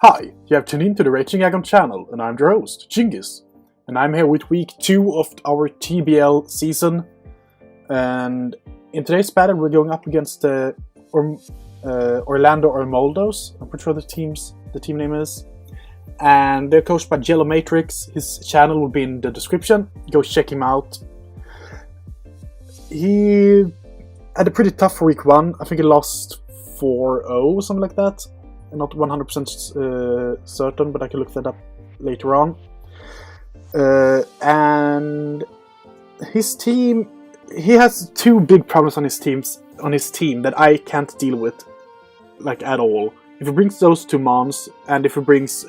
Hi, you have tuned into the Raging Aggron channel, and I'm your host, Djingis. And I'm here with week 2 of our TBL season. And in today's battle, we're going up against the Orlando Armaldos. I'm pretty sure the team name is. And they're coached by Jello Matrix. His channel will be in the description. Go check him out. He had a pretty tough week 1. I think he lost 4-0, something like that. I'm not 100% certain, but I can look that up later on. And his team, he has 2 big problems on his team that I can't deal with, like, at all. If he brings those 2 mons, and if he brings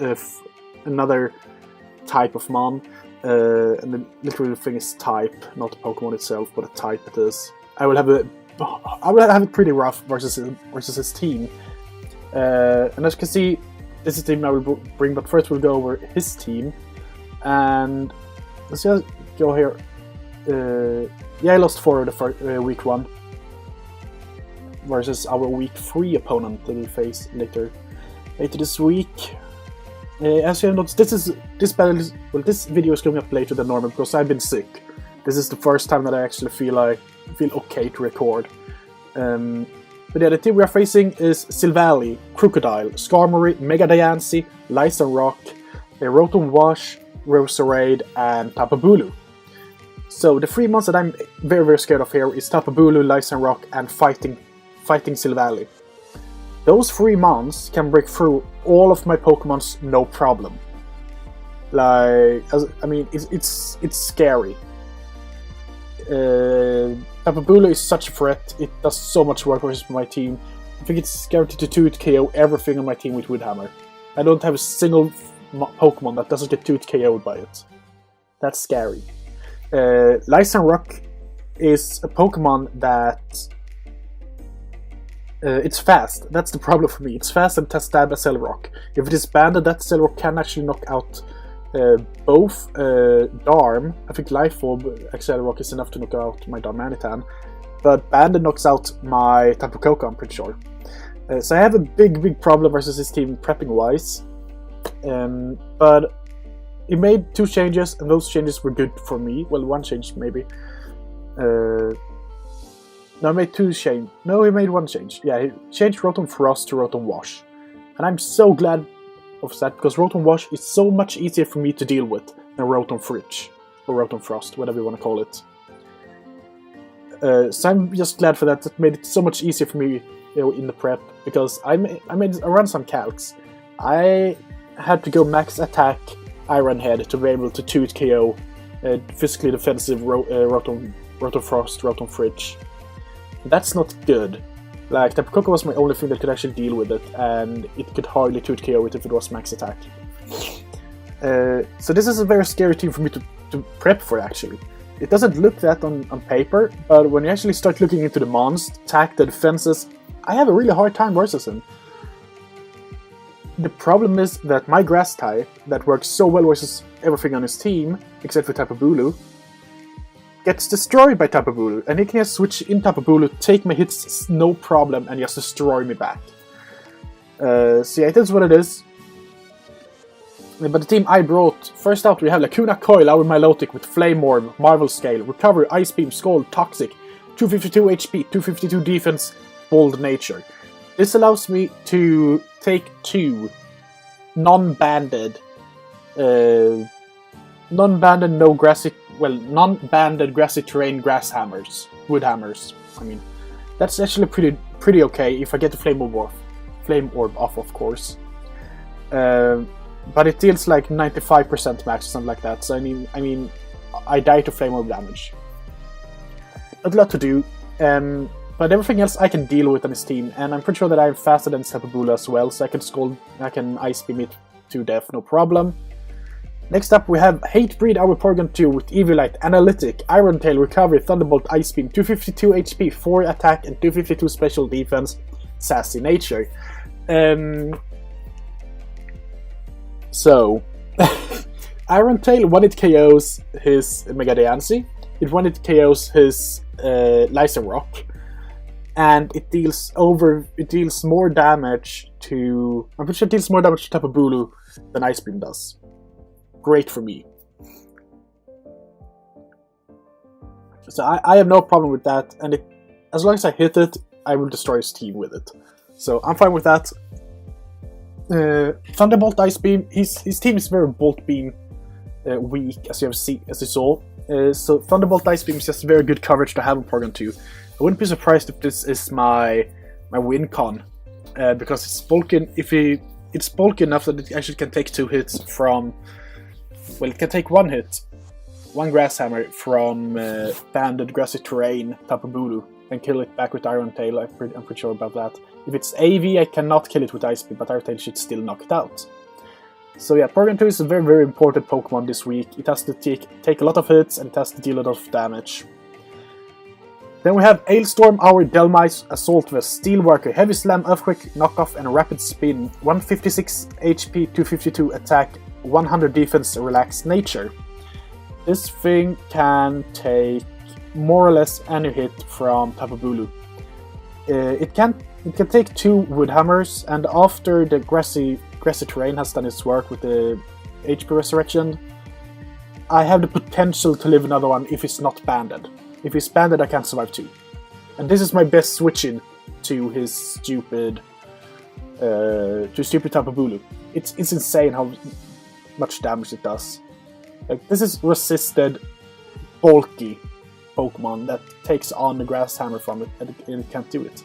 another type of mon, and the literal thing is type, not the Pokemon itself, but a type it is, I will have it pretty rough versus his team. And as you can see, this is the team I will bring, but first we'll go over his team. And let's just go here. Yeah, I lost 4 the first, week 1 versus our week 3 opponent that we face later this week. As you have noticed, this video is going up later than normal because I've been sick. This is the first time that I actually feel okay to record. But yeah, the team we are facing is Silvally, Crocodile, Skarmory, Mega Diancie, Lysan Rock, Rotom Wash, Roserade, and Tapu Bulu. So the 3 mons that I'm very, very scared of here is Tapu Bulu, Lysan Rock, and fighting Silvally. Those 3 mons can break through all of my Pokemons no problem. Like, it's scary. Tapu Bulu is such a threat. It does so much work versus my team. I think it's guaranteed to 2-hit KO everything on my team with Woodhammer. I don't have a single Pokemon that doesn't get 2-hit KO'd by it. That's scary. Lysan Rock is a Pokemon that... it's fast. That's the problem for me. It's fast and can stab a Rock. If it is banded, that Rock can actually knock out both Darm. I think Life Orb Rock is enough to knock out my Darmanitan, but Banded knocks out my Tapu Koko, I'm pretty sure. So I have a big problem versus his team prepping wise. But he made 2 changes, and those changes were good for me. Well, 1 change maybe. No, he made 2 changes. No, he made 1 change. Yeah, he changed Rotom Frost to Rotom Wash, and I'm so glad of that, because Rotom Wash is so much easier for me to deal with than Rotom Fridge, or Rotom Frost, whatever you want to call it. So I'm just glad for that. That made it so much easier for me, in the prep, because I ran some calcs. I had to go max attack Iron Head to be able to 2-hit KO physically defensive Rotom Frost, Rotom Fridge. That's not good. Like, Tapu Koko was my only thing that could actually deal with it, and it could hardly 2-hit KO it if it was max attack. So this is a very scary team for me to prep for, actually. It doesn't look that on paper, but when you actually start looking into the mons, attack, the defenses, I have a really hard time versus him. The problem is that my grass type, that works so well versus everything on his team, except for Tapu Bulu, gets destroyed by Tapu Bulu, and he can just switch in Tapu Bulu, take my hits no problem, and just destroy me back. So yeah, it is what it is. But the team I brought, first out we have Lacuna Coil, our Milotic with Flame Orb, Marvel Scale, Recovery, Ice Beam, Scald, Toxic, 252 HP, 252 Defense, Bold Nature. This allows me to take 2 non-banded, no grassy, well, non-banded grassy terrain grass hammers, wood hammers. I mean, that's actually pretty okay if I get the Flame Orb off, of course. But it deals like 95% max or something like that. So I mean, I die to Flame Orb damage. Not a lot to do, but everything else I can deal with on his team, and I'm pretty sure that I'm faster than Tapu Bulu as well, so I can Ice Beam it to death, no problem. Next up we have Hatebreed, our Porygon 2 with Eviolite, Analytic, Iron Tail, Recovery, Thunderbolt, Ice Beam, 252 HP, 4 attack, and 252 special defense, Sassy Nature. So, Iron Tail, when it KOs his Mega Diancie, it when it KOs his Lysan Rock, and it deals more damage to. I'm pretty sure it deals more damage to Tapu Bulu than Ice Beam does. Great for me. So I have no problem with that, and as long as I hit it, I will destroy his team with it. So I'm fine with that. Thunderbolt Ice Beam. His team is very Bolt Beam weak, as you saw. So Thunderbolt Ice Beam is just very good coverage to have on Porygon 2. I wouldn't be surprised if this is my win con, because it's bulky. It's bulky enough that it actually can take 2 hits from. Well, it can take 1 hit, 1 Grass Hammer from banded grassy terrain Tapu Bulu and kill it back with Iron Tail. I'm pretty sure about that. If it's AV, I cannot kill it with Ice Beam, but Iron Tail should still knock it out. So yeah, Porygon 2 is a very, very important Pokemon this week. It has to take a lot of hits, and it has to deal a lot of damage. Then we have Ailstorm, our Delmise, Assault Vest, Steelworker, Heavy Slam, Earthquake, Knockoff, and Rapid Spin. 156 HP, 252 attack, 100 defense, Relaxed Nature. This thing can take more or less any hit from Tapu Bulu. It can take 2 Wood Hammers, and after the grassy terrain has done its work with the HP Resurrection, I have the potential to live another one if it's not banded. If he's banded, I can't survive 2. And this is my best switch-in to his stupid Tapu Bulu. It's insane how much damage it does. Like, this is resisted, bulky Pokemon that takes on the Grass Hammer from it, and it can't do it.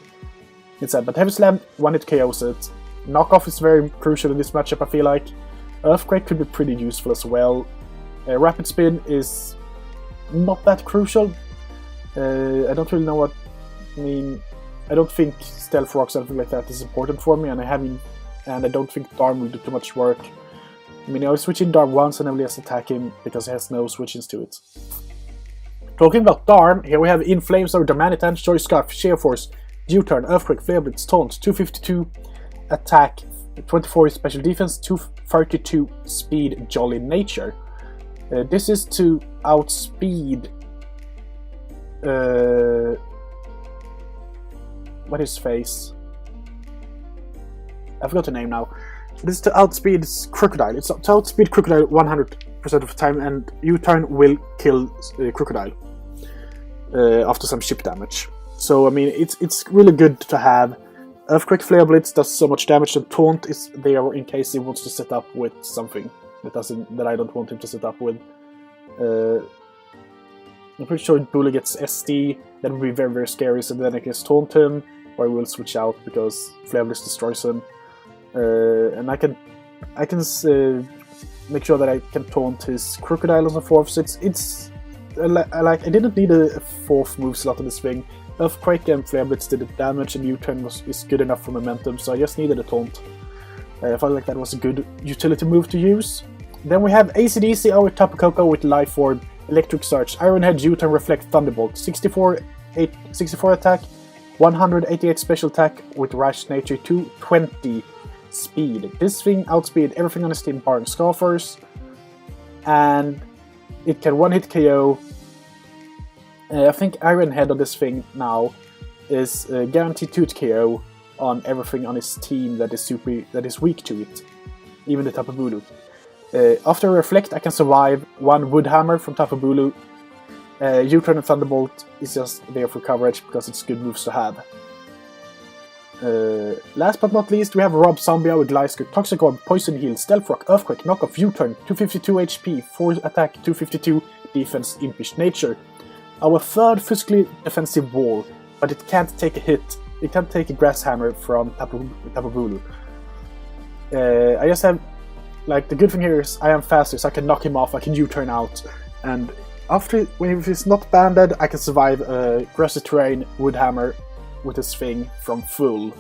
It's sad, but Heavy Slam 1-hit KOs it. Knockoff is very crucial in this matchup, I feel like. Earthquake could be pretty useful as well. Rapid Spin is not that crucial. I don't really know what. I mean, I don't think Stealth Rock or something like that is important for me, and I don't think Darm will do too much work. I mean, I will switch in Darm once and I will just attack him because he has no switch-ins to it. Talking about Darm, here we have In Flames or Darmanitan, Choice Scarf, Sheer Force, U-Turn, Earthquake, Flare Blitz, Taunt, 252 attack, 24 special defense, 232 speed, Jolly Nature. This is to outspeed. What is face? I forgot the name now. This is to outspeed Crocodile. It's to outspeed Crocodile 100% of the time, and U-Turn will kill Crocodile after some ship damage. So I mean, it's really good to have. Earthquake Flare Blitz does so much damage, and Taunt is there in case he wants to set up with something that I don't want him to set up with. I'm pretty sure Bulu gets SD. That would be very, very scary. So then I can taunt him, or I will switch out because Flare Blitz destroys him. And I can make sure that I can taunt his Crocodile and so forth. So it's I didn't need a 4th move slot in this thing. Earthquake and Flare Blitz did the damage, and U-Turn is good enough for momentum, so I just needed a taunt. I felt like that was a good utility move to use. Then we have AC/DC, our Tapu Koko with Life Orb, Electric Surge, Iron Head, U-Turn, Reflect, Thunderbolt, 64 attack, 188 special attack with Rash Nature, 220 speed. This thing outspeed everything on his team barring Scoffers, and it can 1-hit KO. I think Iron Head on this thing now is guaranteed 2-hit KO on everything on his team that is weak to it, even the Tapu Bulu. After Reflect, I can survive 1 Wood Hammer from Tapu Bulu. U-Turn and Thunderbolt is just there for coverage because it's good moves to have. Last but not least, we have Rob Zombie with Gliscor, Toxic Orb, Poison Heal, Stealth Rock, Earthquake, Knockoff, U-Turn, 252 HP, 4 attack, 252 defense, Impish Nature. Our 3rd physically defensive wall, but it can't take a hit. It can't take a Grass Hammer from Tapu Bulu. I just have, like, the good thing here is I am faster, so I can knock him off, I can U-turn out, and if he's not banded, I can survive a Grassy Terrain Wood Hammer with this thing from full.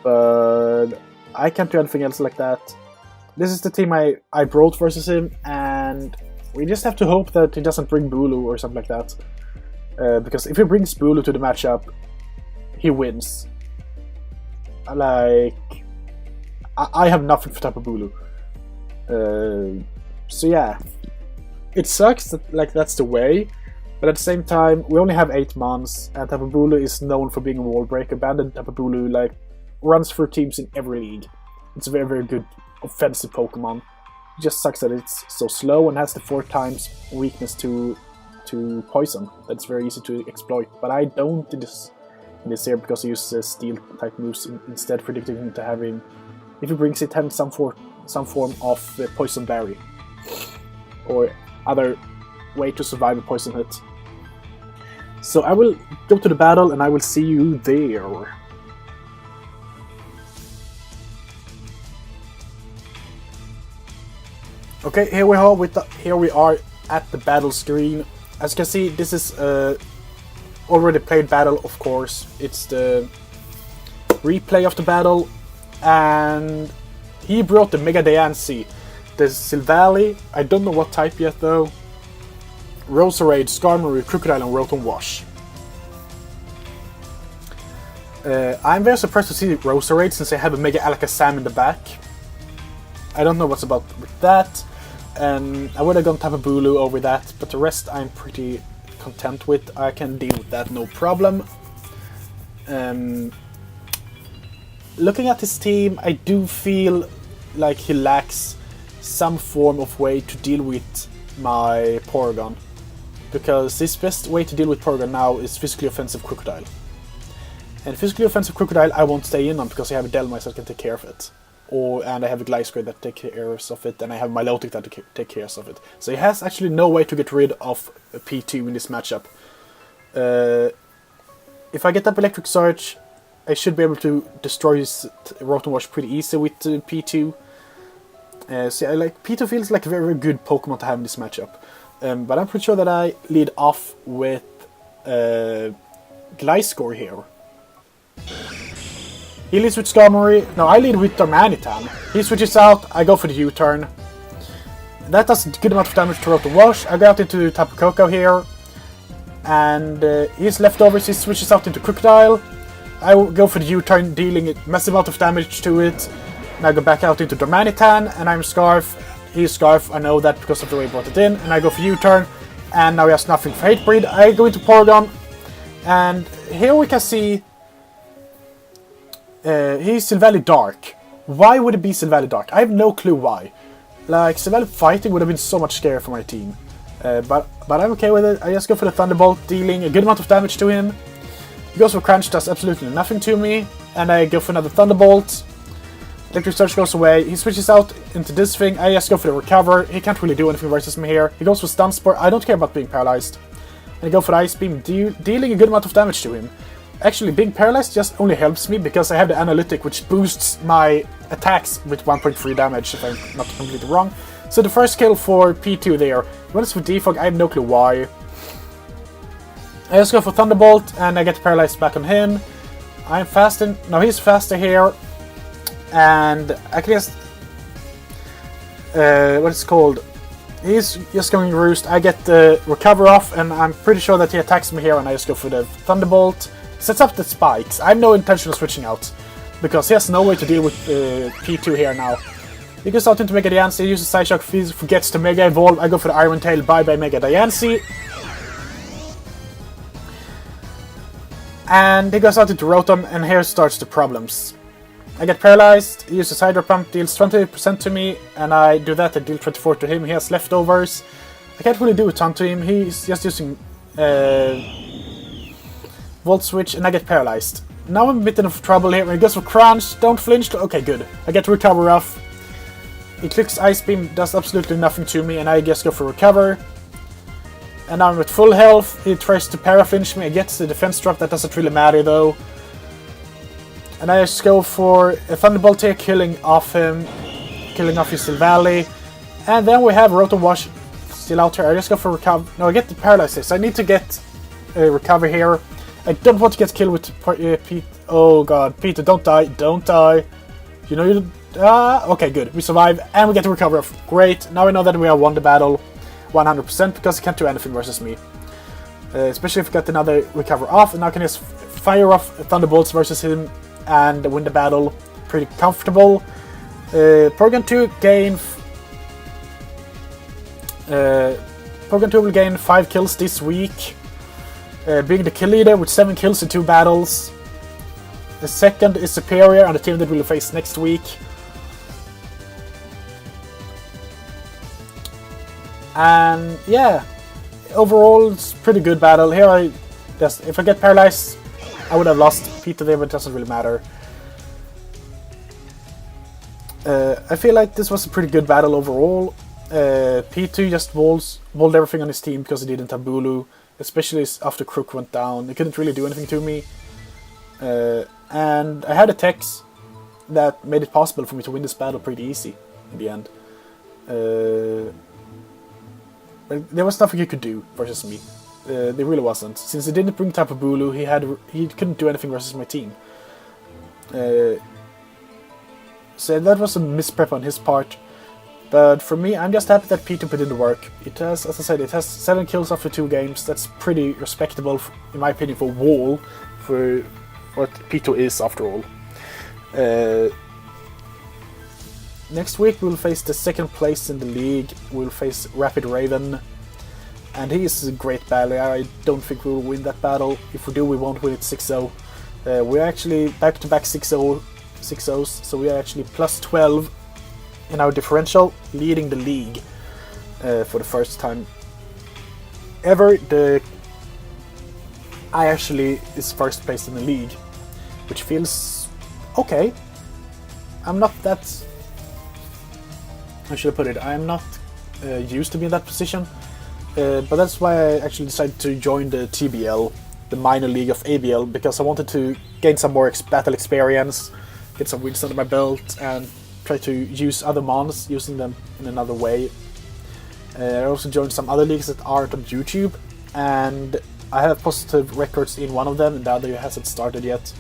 But I can't do anything else like that. This is the team I brought versus him, and we just have to hope that he doesn't bring Bulu or something like that. Because if he brings Bulu to the matchup, he wins. Like, I have nothing for Tapu Bulu. So yeah, it sucks that that's the way, But at the same time, we only have 8 mons, and Tapu Bulu is known for being a wall breaker. Banded Tapu Bulu like runs through teams in every league. It's a very, very good offensive Pokemon. It just sucks that it's so slow and has the 4 times weakness to poison. That's very easy to exploit. But I don't in this here because I use steel type moves instead, predicting him to having, if he brings it, having some form of poison berry or other way to survive a poison hit. So I will go to the battle and I will see you there. Okay, here we are at the battle screen. As you can see, this is already played battle, of course. It's the replay of the battle, and he brought the Mega Diancie, the Silvally, I don't know what type yet though, Roserade, Skarmory, Crocodile, and Rotom Wash. I'm very surprised to see Roserade since I have a Mega Alakazam in the back. I don't know what's about with that. I would have gone Tapu Bulu over that, but the rest I'm pretty content with. I can deal with that, no problem. Looking at his team, I do feel like he lacks some form of way to deal with my Porygon. Because his best way to deal with Porygon now is physically offensive Crocodile. And physically offensive Crocodile I won't stay in on because I have a Delmice that can take care of it. And I have a Gliscor that takes care of it, and I have Milotic that take care of it. So he has actually no way to get rid of a P2 in this matchup. If I get up Electric Surge, I should be able to destroy his Rotom Wash pretty easy with P2. So yeah, like P2 feels like a very, very good Pokemon to have in this matchup. But I'm pretty sure that I lead off with Gliscor here. He leads with Skarmory. No, I lead with Darmanitan. He switches out, I go for the U-turn. That does a good amount of damage to Rotom Wash. I go out into Tapu Koko here. And he's leftovers, he switches out into Crocodile. I will go for the U-turn, dealing a massive amount of damage to it. And I go back out into Darmanitan, and I'm Scarf. He's Scarf, I know that because of the way I brought it in. And I go for U-turn, and now he has nothing for Hatebreed. I go into Porygon, and here we can see he's Silvally Dark. Why would it be Silvally Dark? I have no clue why. Like, Silvally Fighting would have been so much scarier for my team. But I'm okay with it. I just go for the Thunderbolt, dealing a good amount of damage to him. He goes for Crunch, does absolutely nothing to me. And I go for another Thunderbolt. Electric Surge goes away. He switches out into this thing. I just go for the Recover. He can't really do anything versus me here. He goes for Stun Spore. I don't care about being paralyzed. And I go for the Ice Beam, dealing a good amount of damage to him. Actually, being paralyzed just only helps me because I have the Analytic, which boosts my attacks with 1.3 damage, if I'm not completely wrong. So the first kill for P2 there. When it's for Defog, I have no clue why. I just go for Thunderbolt, and I get paralyzed back on him. I'm faster. No, he's faster here. And I can just... what it's called? He's just going Roost. I get the Recover off, and I'm pretty sure that he attacks me here, and I just go for the Thunderbolt. Sets up the spikes. I have no intention of switching out, because he has no way to deal with P2 here now. He goes out into Mega Diancie, uses Side Shock, forgets to Mega Evolve. I go for the Iron Tail, bye-bye Mega Diancie. And he goes out into Rotom, and here starts the problems. I get paralyzed, he uses Hydro Pump, deals 20% to me, and I do that, I deal 24 to him. He has leftovers. I can't really do a ton to him, he's just using Volt Switch, and I get paralyzed. Now I'm a bit of trouble here. When he goes for Crunch, don't flinch. Okay, good. I get Recover off. He clicks Ice Beam, does absolutely nothing to me, and I just go for Recover. And now I'm at full health. He tries to Paraflinch me. I get the defense drop. That doesn't really matter though. And I just go for a Thunderbolt here, killing off his Silvally. And then we have Rotom Wash still out here. I just go for Recover. No, I get the Paralysis. I need to get a Recover here. I don't want to get killed with Pete. Oh god, Peter, don't die, don't die. You know you... okay, good. We survive, and we get to recover. Great. Now we know that we have won the battle 100% because he can't do anything versus me. Especially if we get another recover off, and now I can just fire off Thunderbolts versus him and win the battle. Pretty comfortable. Porygon 2 gain... Pokémon 2 will gain 5 kills this week, being the kill leader with 7 kills in 2 battles. The second is Superior on the team that we'll face next week. And yeah, overall it's pretty good battle. Here if I get paralyzed, I would have lost Peter there, but it doesn't really matter. I feel like this was a pretty good battle overall. P2 just walled everything on his team because he didn't have Bulu, especially after Crook went down. He couldn't really do anything to me. And I had attacks that made it possible for me to win this battle pretty easy in the end. But there was nothing he could do versus me. There really wasn't. Since he didn't bring Tapu Bulu, he couldn't do anything versus my team. So that was a misprep on his part. But for me, I'm just happy that P2 put in the work. It has, as I said, it has 7 kills after 2 games. That's pretty respectable, in my opinion, for Wall, for what P2 is after all. Next week we'll face the 2nd place in the league. We'll face Rapid Raven, and he is a great battler. I don't think we'll win that battle. If we do, we won't win it 6-0. We're actually back-to-back 6-0s, so we are actually plus 12 in our differential, leading the league for the first time ever. I actually is first place in the league, which feels okay. I'm not that... How should I put it? I'm not used to be in that position, but that's why I actually decided to join the TBL, the minor league of ABL, because I wanted to gain some more battle experience, get some wins under my belt, and try to use other mons, using them in another way. I also joined some other leagues that aren't on YouTube, and I have positive records in one of them, and the other hasn't started yet.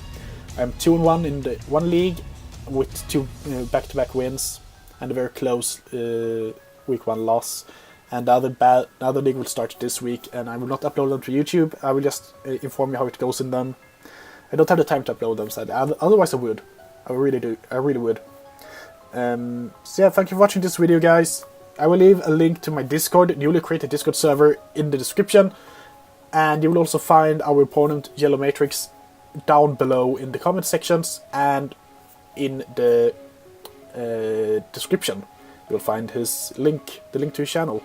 I'm 2-1 in the one league, with 2 back-to-back wins, and a very close week 1 loss. And the other league will start this week, and I will not upload them to YouTube. I will just inform you how it goes in them. I don't have the time to upload them, so otherwise I would. I really do. I really would. So yeah, thank you for watching this video, guys. I will leave a link to my Discord, newly created Discord server, in the description. And you will also find our opponent, Yellow Matrix, down below in the comment sections and in the description. You'll find his link, the link to his channel.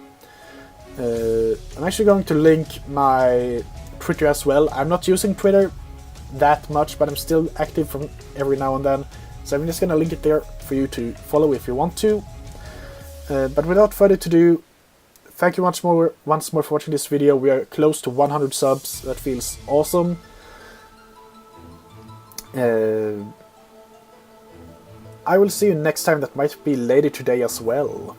I'm actually going to link my Twitter as well. I'm not using Twitter that much, but I'm still active from every now and then. So I'm just going to link it there for you to follow if you want to. But without further ado, thank you once more for watching this video. We are close to 100 subs. That feels awesome. I will see you next time. That might be later today as well.